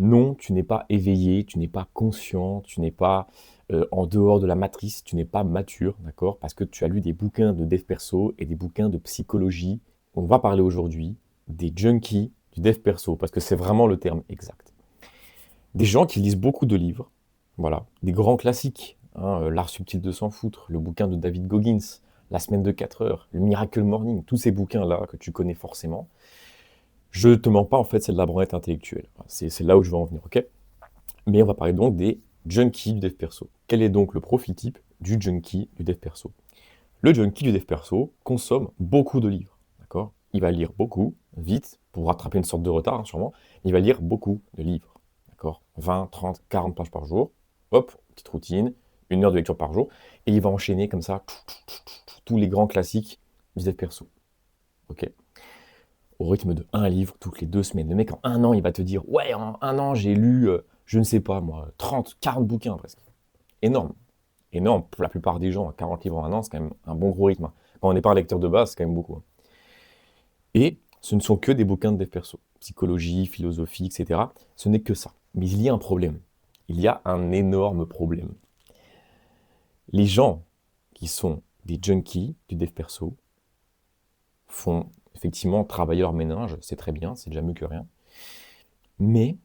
Non, tu n'es pas éveillé, tu n'es pas conscient, tu n'es pas en dehors de la matrice, tu n'es pas mature, d'accord? Parce que tu as lu des bouquins de dev perso et des bouquins de psychologie. On va parler aujourd'hui des junkies du dev perso, parce que c'est vraiment le terme exact. Des gens qui lisent beaucoup de livres, voilà, des grands classiques, hein, L'art subtil de s'en foutre, le bouquin de David Goggins, La semaine de 4 heures, le Miracle Morning, tous ces bouquins-là que tu connais forcément. Je ne te mens pas, en fait, c'est de la branlette intellectuelle. C'est là où je veux en venir, ok? Mais on va parler donc des junkies du dev perso. Quel est donc le profil type du junkie du dev perso? Le junkie du dev perso consomme beaucoup de livres, d'accord? Il va lire beaucoup, vite, pour rattraper une sorte de retard, hein, sûrement. Il va lire beaucoup de livres, d'accord? 20, 30, 40 pages par jour. Hop, petite routine, 1 heure de lecture par jour. Et il va enchaîner comme ça tous les grands classiques du dev perso, ok? Au rythme de un livre toutes les 2 semaines. Le mec, en 1 an, il va te dire, ouais, en 1 an, j'ai lu, je ne sais pas moi, 30, 40 bouquins presque. Énorme. Énorme. Pour la plupart des gens, 40 livres en 1 an, c'est quand même un bon gros rythme, hein. Quand on n'est pas un lecteur de base, c'est quand même beaucoup, hein. Et ce ne sont que des bouquins de dev perso. Psychologie, philosophie, etc. Ce n'est que ça. Mais il y a un problème. Il y a un énorme problème. Les gens qui sont des junkies du dev perso font effectivement travailler leur méninge, c'est très bien, c'est déjà mieux que rien, mais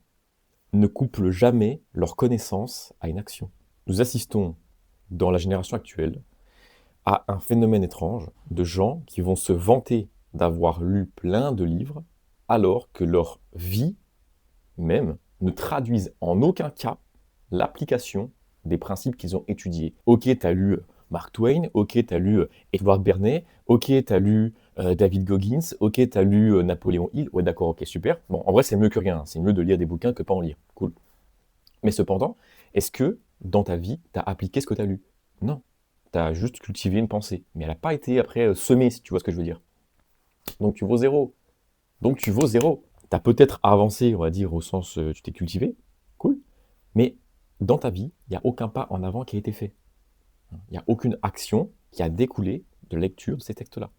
ne couplent jamais leur connaissance à une action. Nous assistons, dans la génération actuelle, à un phénomène étrange de gens qui vont se vanter d'avoir lu plein de livres, alors que leur vie même ne traduisent en aucun cas l'application des principes qu'ils ont étudiés. Ok, tu as lu Mark Twain, ok, tu as lu Edward Bernays, ok, tu as lu David Goggins, ok, tu as lu Napoléon Hill, ouais d'accord, ok, super. Bon, en vrai, c'est mieux que rien, hein. C'est mieux de lire des bouquins que pas en lire, cool. Mais cependant, est-ce que dans ta vie, tu as appliqué ce que tu as lu? Non. Tu as juste cultivé une pensée. Mais elle n'a pas été après semée, si tu vois ce que je veux dire. Donc tu vaux zéro. Donc tu vaux zéro. Tu as peut-être avancé, on va dire, au sens tu t'es cultivé, cool. Mais dans ta vie, il n'y a aucun pas en avant qui a été fait. Il n'y a aucune action qui a découlé de lecture de ces textes-là.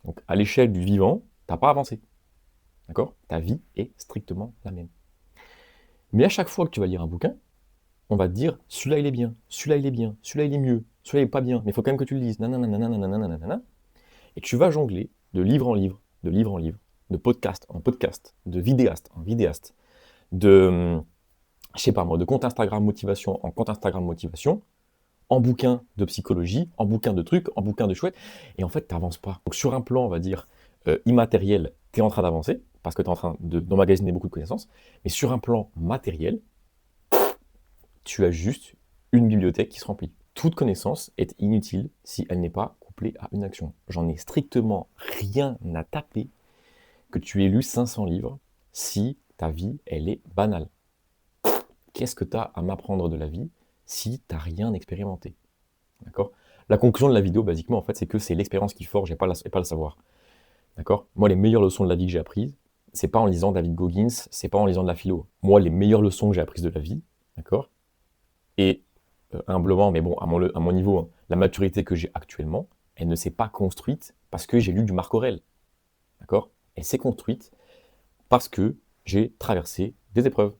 Donc à l'échelle du vivant, tu n'as pas avancé. D'accord? Ta vie est strictement la même. Mais à chaque fois que tu vas lire un bouquin, on va te dire celui-là il est bien, celui-là il est bien, celui-là il est mieux, celui-là il est pas bien, mais il faut quand même que tu le lises. Nanana, nanana, nanana, nanana. Et tu vas jongler de livre en livre, de livre en livre, de podcast en podcast, de vidéaste en vidéaste, de, je sais pas moi, de compte Instagram motivation en compte Instagram motivation, en bouquin de psychologie, en bouquin de trucs, en bouquin de chouette, et en fait, tu n'avances pas. Donc sur un plan, on va dire, immatériel, tu es en train d'avancer, parce que tu es en train d'emmagasiner beaucoup de connaissances, mais sur un plan matériel, tu as juste une bibliothèque qui se remplit. Toute connaissance est inutile si elle n'est pas couplée à une action. J'en ai strictement rien à taper que tu aies lu 500 livres si ta vie, elle est banale. Qu'est-ce que tu as à m'apprendre de la vie si tu n'as rien expérimenté? D'accord? La conclusion de la vidéo, basiquement, en fait, c'est que c'est l'expérience qui forge et pas le savoir. D'accord? Moi, les meilleures leçons de la vie que j'ai apprises, c'est pas en lisant David Goggins, c'est pas en lisant de la philo. Moi, les meilleures leçons que j'ai apprises de la vie, d'accord? Et humblement, mais bon, à mon niveau, hein, la maturité que j'ai actuellement, elle ne s'est pas construite parce que j'ai lu du Marc Aurèle. D'accord? Elle s'est construite parce que j'ai traversé des épreuves.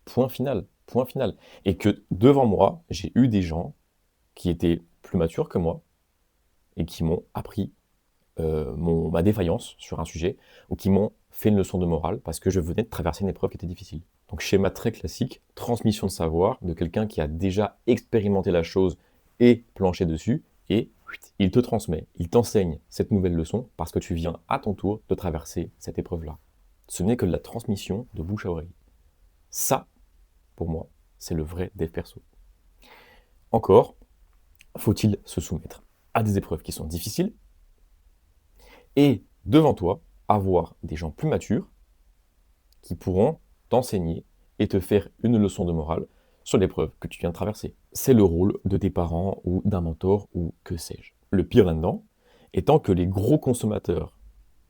Point final. Point final. Et que devant moi, j'ai eu des gens qui étaient plus matures que moi et qui m'ont appris ma défaillance sur un sujet ou qui m'ont fait une leçon de morale parce que je venais de traverser une épreuve qui était difficile. Donc schéma très classique, transmission de savoir de quelqu'un qui a déjà expérimenté la chose et planché dessus, et il te transmet, il t'enseigne cette nouvelle leçon parce que tu viens à ton tour de traverser cette épreuve-là. Ce n'est que de la transmission de bouche à oreille. Ça, pour moi, c'est le vrai dev perso. Encore, faut-il se soumettre à des épreuves qui sont difficiles et devant toi, avoir des gens plus matures qui pourront t'enseigner et te faire une leçon de morale sur l'épreuve que tu viens de traverser. C'est le rôle de tes parents ou d'un mentor ou que sais-je. Le pire là-dedans étant que les gros consommateurs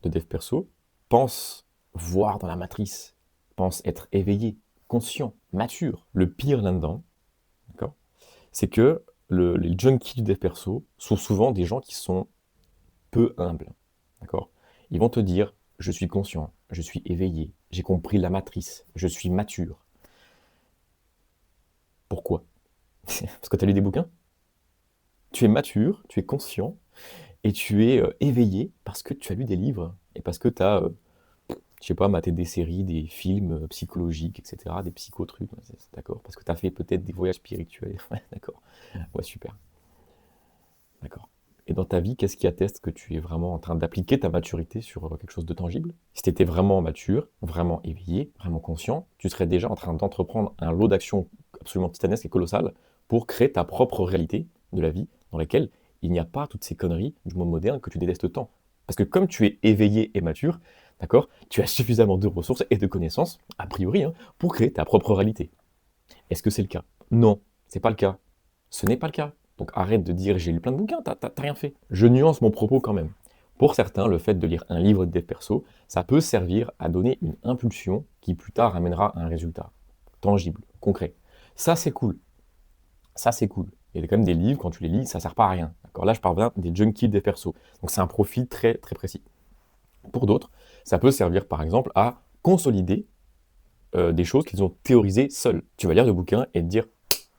de dev perso pensent voir dans la matrice, pensent être éveillés, conscients, matures. Le pire là-dedans, d'accord, c'est que les junkies du dev perso sont souvent des gens qui sont peu humbles. D'accord? Ils vont te dire je suis conscient, je suis éveillé, j'ai compris la matrice, je suis mature. Pourquoi? Parce que tu as lu des bouquins? Tu es mature, tu es conscient et tu es éveillé parce que tu as lu des livres et parce que tu as, je sais pas, maté des séries, des films psychologiques, etc., des psychotrucs, ouais, d'accord. Parce que tu as fait peut-être des voyages spirituels. Ouais, d'accord. Ouais, super. D'accord. Et dans ta vie, qu'est-ce qui atteste que tu es vraiment en train d'appliquer ta maturité sur quelque chose de tangible? Si tu étais vraiment mature, vraiment éveillé, vraiment conscient, tu serais déjà en train d'entreprendre un lot d'actions absolument titanesques et colossales pour créer ta propre réalité de la vie dans laquelle il n'y a pas toutes ces conneries du monde moderne que tu détestes tant. Parce que comme tu es éveillé et mature, d'accord, tu as suffisamment de ressources et de connaissances, a priori, hein, pour créer ta propre réalité. Est-ce que c'est le cas? Non, c'est pas le cas. Ce n'est pas le cas. Donc arrête de dire j'ai lu plein de bouquins, t'as rien fait. Je nuance mon propos quand même. Pour certains, le fait de lire un livre de dev perso, ça peut servir à donner une impulsion qui plus tard amènera un résultat tangible, concret. Ça c'est cool. Ça c'est cool. Il y a quand même des livres, quand tu les lis, ça sert pas à rien. D'accord. Là je parle bien des junkies dev perso. Donc c'est un profil très très précis. Pour d'autres, ça peut servir par exemple à consolider des choses qu'ils ont théorisées seuls. Tu vas lire le bouquin et te dire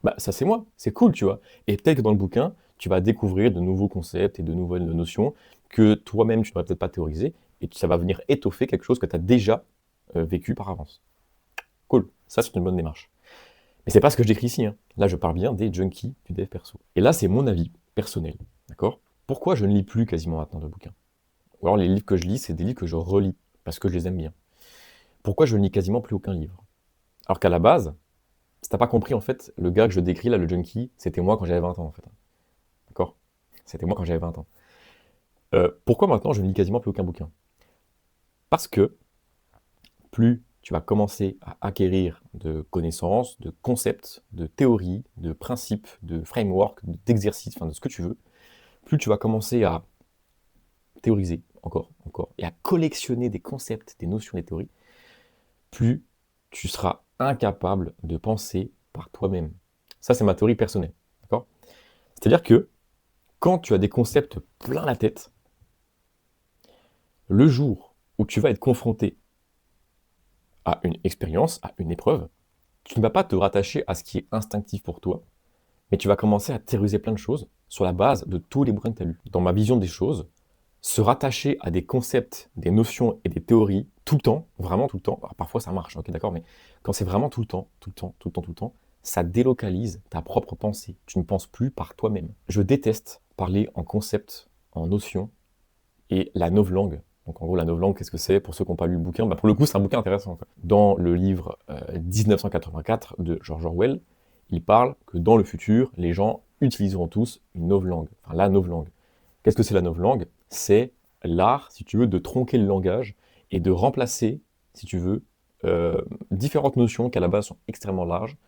bah, ça c'est moi, c'est cool, tu vois. Et peut-être que dans le bouquin, tu vas découvrir de nouveaux concepts et de nouvelles notions que toi-même tu n'aurais peut-être pas théorisé, et ça va venir étoffer quelque chose que tu as déjà vécu par avance. Cool, ça c'est une bonne démarche. Mais c'est pas ce que je décris ici, hein. Là je parle bien des junkies du dev perso. Et là c'est mon avis personnel, d'accord? Pourquoi je ne lis plus quasiment maintenant de bouquins? Ou alors les livres que je lis, c'est des livres que je relis, parce que je les aime bien. Pourquoi je ne lis quasiment plus aucun livre? Alors qu'à la base, si t'as pas compris, en fait, le gars que je décris là, le junkie, c'était moi quand j'avais 20 ans, en fait. D'accord? C'était moi quand j'avais 20 ans. Pourquoi maintenant je ne lis quasiment plus aucun bouquin? Parce que plus tu vas commencer à acquérir de connaissances, de concepts, de théories, de principes, de frameworks, d'exercices, enfin de ce que tu veux, plus tu vas commencer à théoriser encore, et à collectionner des concepts, des notions, des théories, plus tu seras incapable de penser par toi-même. Ça, c'est ma théorie personnelle. D'accord? C'est-à-dire que quand tu as des concepts plein la tête, le jour où tu vas être confronté à une expérience, à une épreuve, tu ne vas pas te rattacher à ce qui est instinctif pour toi, mais tu vas commencer à théoriser plein de choses sur la base de tous les bouquins que tu as lus. Dans ma vision des choses, se rattacher à des concepts, des notions et des théories tout le temps, vraiment tout le temps, alors parfois ça marche, ok d'accord, mais quand c'est vraiment tout le temps, tout le temps, tout le temps, tout le temps, ça délocalise ta propre pensée. Tu ne penses plus par toi-même. Je déteste parler en concepts, en notions et la novlangue. Donc en gros, la novlangue, qu'est-ce que c'est? Pour ceux qui n'ont pas lu le bouquin, bah pour le coup, c'est un bouquin intéressant, quoi. Dans le livre 1984 de George Orwell, il parle que dans le futur, les gens utiliseront tous une novlangue, enfin la novlangue. Qu'est-ce que c'est la novlangue? C'est l'art, si tu veux, de tronquer le langage et de remplacer, si tu veux, différentes notions qui à la base sont extrêmement larges,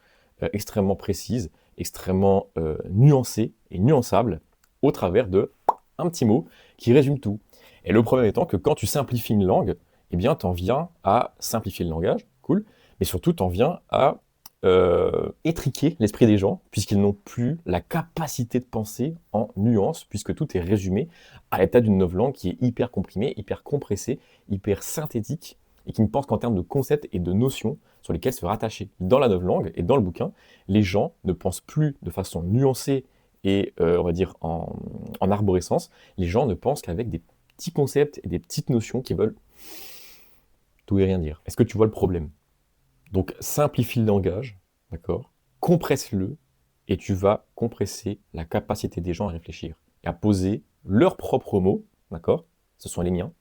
extrêmement précises, extrêmement nuancées et nuançables au travers de un petit mot qui résume tout. Et le problème étant que quand tu simplifies une langue, eh bien, tu en viens à simplifier le langage, cool, mais surtout, tu en viens à étriquer l'esprit des gens, puisqu'ils n'ont plus la capacité de penser en nuances, puisque tout est résumé à l'état d'une novlangue qui est hyper comprimée, hyper compressée, hyper synthétique, et qui ne pense qu'en termes de concepts et de notions sur lesquels se rattacher. Dans la novlangue et dans le bouquin, les gens ne pensent plus de façon nuancée et, on va dire, en arborescence. Les gens ne pensent qu'avec des petits concepts et des petites notions qui veulent tout et rien dire. Est-ce que tu vois le problème? Donc simplifie le langage, d'accord? Compresse-le, et tu vas compresser la capacité des gens à réfléchir et à poser leurs propres mots, d'accord? Ce sont les miens,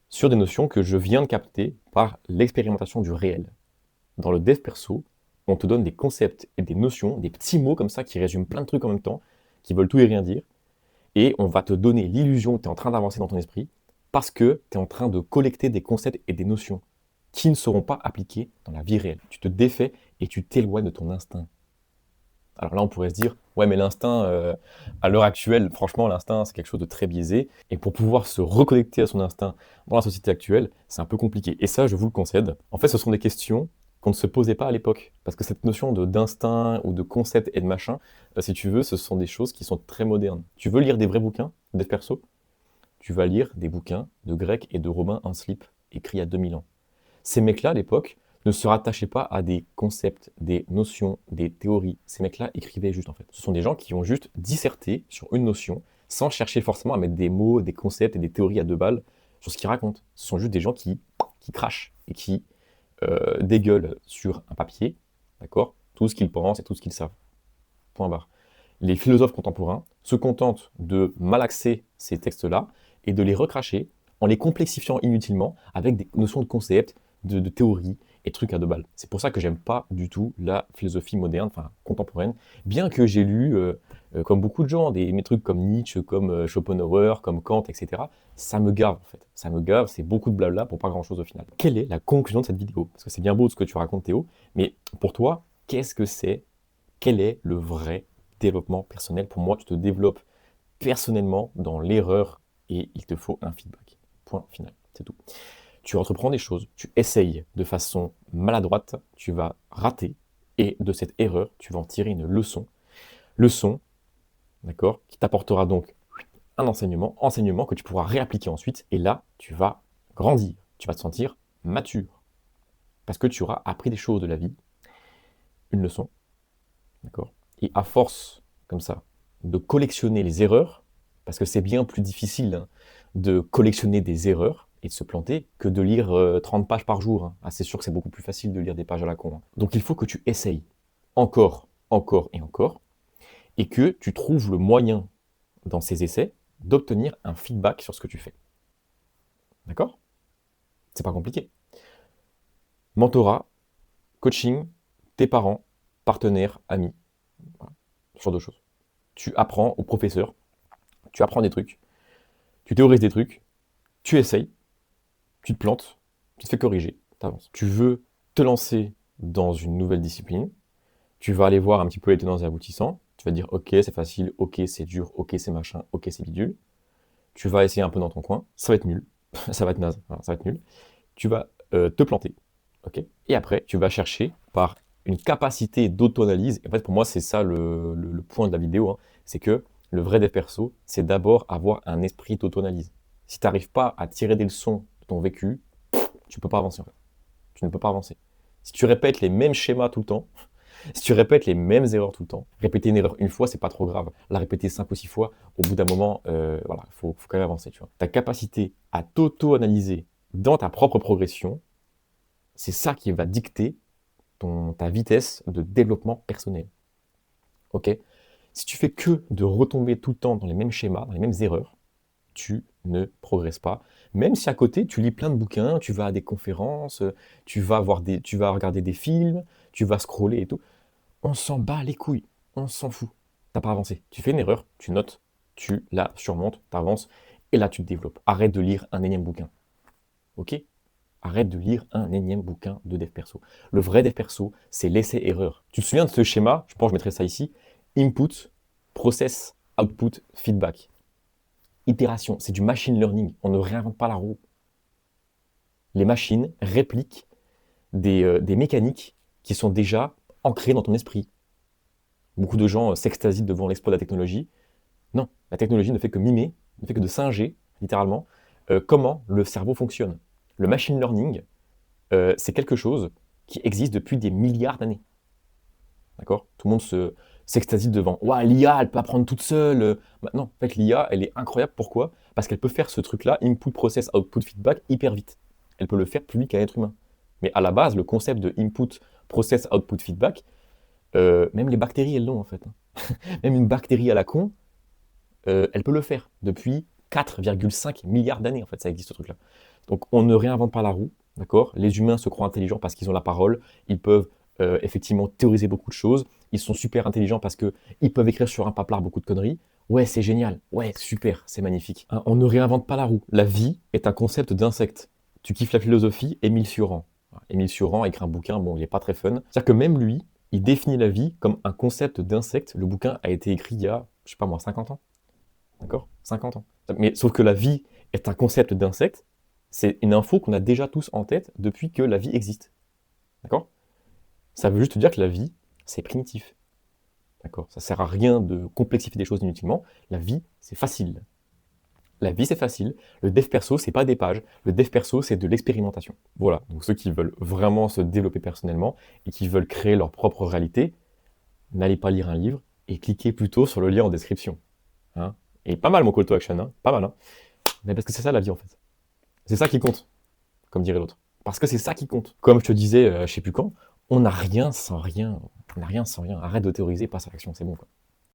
sur des notions que je viens de capter par l'expérimentation du réel. Dans le dev perso, on te donne des concepts et des notions, des petits mots comme ça qui résument plein de trucs en même temps, qui veulent tout et rien dire, et on va te donner l'illusion que tu es en train d'avancer dans ton esprit parce que tu es en train de collecter des concepts et des notions qui ne seront pas appliqués dans la vie réelle. Tu te défais et tu t'éloignes de ton instinct. Alors là, on pourrait se dire, ouais, mais l'instinct, à l'heure actuelle, franchement, l'instinct, c'est quelque chose de très biaisé. Et pour pouvoir se reconnecter à son instinct dans la société actuelle, c'est un peu compliqué. Et ça, je vous le concède. En fait, ce sont des questions qu'on ne se posait pas à l'époque. Parce que cette notion d'instinct ou de concept et de machin, si tu veux, ce sont des choses qui sont très modernes. Tu veux lire des vrais bouquins, des persos? tu vas lire des bouquins de Grecs et de Romains en slip, écrits il y a 2000 ans. Ces mecs-là, à l'époque, ne se rattachaient pas à des concepts, des notions, des théories. Ces mecs-là écrivaient juste, en fait. Ce sont des gens qui ont juste disserté sur une notion, sans chercher forcément à mettre des mots, des concepts et des théories à deux balles sur ce qu'ils racontent. Ce sont juste des gens qui crachent et qui dégueulent sur un papier, d'accord, tout ce qu'ils pensent et tout ce qu'ils savent. Point barre. Les philosophes contemporains se contentent de malaxer ces textes-là et de les recracher en les complexifiant inutilement avec des notions de concepts, de théories et trucs à deux balles. C'est pour ça que j'aime pas du tout la philosophie moderne, enfin contemporaine, bien que j'ai lu, comme beaucoup de gens, des trucs comme Nietzsche, comme Schopenhauer, comme Kant, etc. Ça me gave en fait. Ça me gave, c'est beaucoup de blabla pour pas grand-chose au final. Quelle est la conclusion de cette vidéo? Parce que c'est bien beau ce que tu racontes Théo, mais pour toi, qu'est-ce que c'est? Quel est le vrai développement personnel? Pour moi, tu te développes personnellement dans l'erreur et il te faut un feedback. Point final, c'est tout. Tu entreprends des choses, tu essayes de façon maladroite, tu vas rater et de cette erreur, tu vas en tirer une leçon. Leçon, d'accord, qui t'apportera donc un enseignement que tu pourras réappliquer ensuite et là, tu vas grandir, tu vas te sentir mature parce que tu auras appris des choses de la vie, une leçon, d'accord. Et à force, comme ça, de collectionner les erreurs, parce que c'est bien plus difficile hein, de collectionner des erreurs et de se planter que de lire 30 pages par jour. Hein. Ah, c'est sûr que c'est beaucoup plus facile de lire des pages à la con. Hein. Donc il faut que tu essayes encore, encore et encore, et que tu trouves le moyen, dans ces essais, d'obtenir un feedback sur ce que tu fais. D'accord? C'est pas compliqué. Mentorat, coaching, tes parents, partenaires, amis. Voilà. Ce genre de choses. Tu apprends au professeur, tu apprends des trucs, tu théorises des trucs, tu essayes, tu te plantes, tu te fais corriger, tu avances. Tu veux te lancer dans une nouvelle discipline, tu vas aller voir un petit peu les tenants et aboutissants, tu vas dire ok c'est facile, ok c'est dur, ok c'est machin, ok c'est bidule. Tu vas essayer un peu dans ton coin, ça va être nul, ça va être naze, ça va être nul. Tu vas te planter, ok. Et après tu vas chercher par une capacité d'auto-analyse. En fait pour moi c'est ça le point de la vidéo, hein. C'est que le vrai dev perso, c'est d'abord avoir un esprit d'auto-analyse. Si tu n'arrives pas à tirer des leçons de ton vécu, tu ne peux pas avancer en fait. Tu ne peux pas avancer. Si tu répètes les mêmes schémas tout le temps, si tu répètes les mêmes erreurs tout le temps, répéter une erreur une fois, c'est pas trop grave. La répéter 5 ou 6 fois, au bout d'un moment, voilà, faut quand même avancer. Tu vois. Ta capacité à t'auto-analyser dans ta propre progression, c'est ça qui va dicter ta vitesse de développement personnel. Ok? Si tu fais que de retomber tout le temps dans les mêmes schémas, dans les mêmes erreurs, tu ne progresses pas. Même si à côté, tu lis plein de bouquins, tu vas à des conférences, tu vas regarder des films, tu vas scroller et tout. On s'en bat les couilles, on s'en fout. T'as pas avancé. Tu fais une erreur, tu notes, tu la surmontes, tu avances, et là tu te développes. Arrête de lire un énième bouquin. Ok? Arrête de lire un énième bouquin de dev perso. Le vrai dev perso, c'est l'essai-erreur. Tu te souviens de ce schéma? Je pense que je mettrai ça ici. Input, process, output, feedback. Itération, c'est du machine learning. On ne réinvente pas la roue. Les machines répliquent des mécaniques qui sont déjà ancrées dans ton esprit. Beaucoup de gens s'extasient devant l'exploit de la technologie. Non, la technologie ne fait que mimer, ne fait que de singer, littéralement, comment le cerveau fonctionne. Le machine learning, c'est quelque chose qui existe depuis des milliards d'années. D'accord? Tout le monde s'extasie devant. Ouah, l'IA, elle peut apprendre toute seule. Non, en fait, l'IA, elle est incroyable. Pourquoi? Parce qu'elle peut faire ce truc-là, input, process, output, feedback, hyper vite. Elle peut le faire plus vite qu'un être humain. Mais à la base, le concept de input, process, output, feedback, même les bactéries, elles l'ont en fait. Même une bactérie à la con, elle peut le faire. Depuis 4,5 milliards d'années, en fait, ça existe ce truc-là. Donc, on ne réinvente pas la roue, d'accord? Les humains se croient intelligents parce qu'ils ont la parole. Ils peuvent effectivement théoriser beaucoup de choses. Ils sont super intelligents parce qu'ils peuvent écrire sur un paplard beaucoup de conneries. Ouais, c'est génial. Ouais, super, c'est magnifique. Hein, on ne réinvente pas la roue. La vie est un concept d'insecte. Tu kiffes la philosophie, Émile Cioran. Émile Cioran a écrit un bouquin, bon, il n'est pas très fun. C'est-à-dire que même lui, il définit la vie comme un concept d'insecte. Le bouquin a été écrit il y a, je sais pas moi, 50 ans. D'accord? 50 ans. Mais sauf que la vie est un concept d'insecte. C'est une info qu'on a déjà tous en tête depuis que la vie existe. D'accord? Ça veut juste dire que la vie, c'est primitif. D'accord? Ça sert à rien de complexifier des choses inutilement. La vie, c'est facile. La vie, c'est facile. Le dev perso, c'est pas des pages. Le dev perso, c'est de l'expérimentation. Voilà. Donc ceux qui veulent vraiment se développer personnellement et qui veulent créer leur propre réalité, n'allez pas lire un livre et cliquez plutôt sur le lien en description. Hein. Et pas mal mon call to action, hein. Pas mal. Hein. Mais parce que c'est ça la vie en fait. C'est ça qui compte, comme dirait l'autre. Parce que c'est ça qui compte. Comme je te disais, je sais plus quand, on n'a rien sans rien. On n'a rien sans rien. Arrête de théoriser, passe à l'action, c'est bon quoi.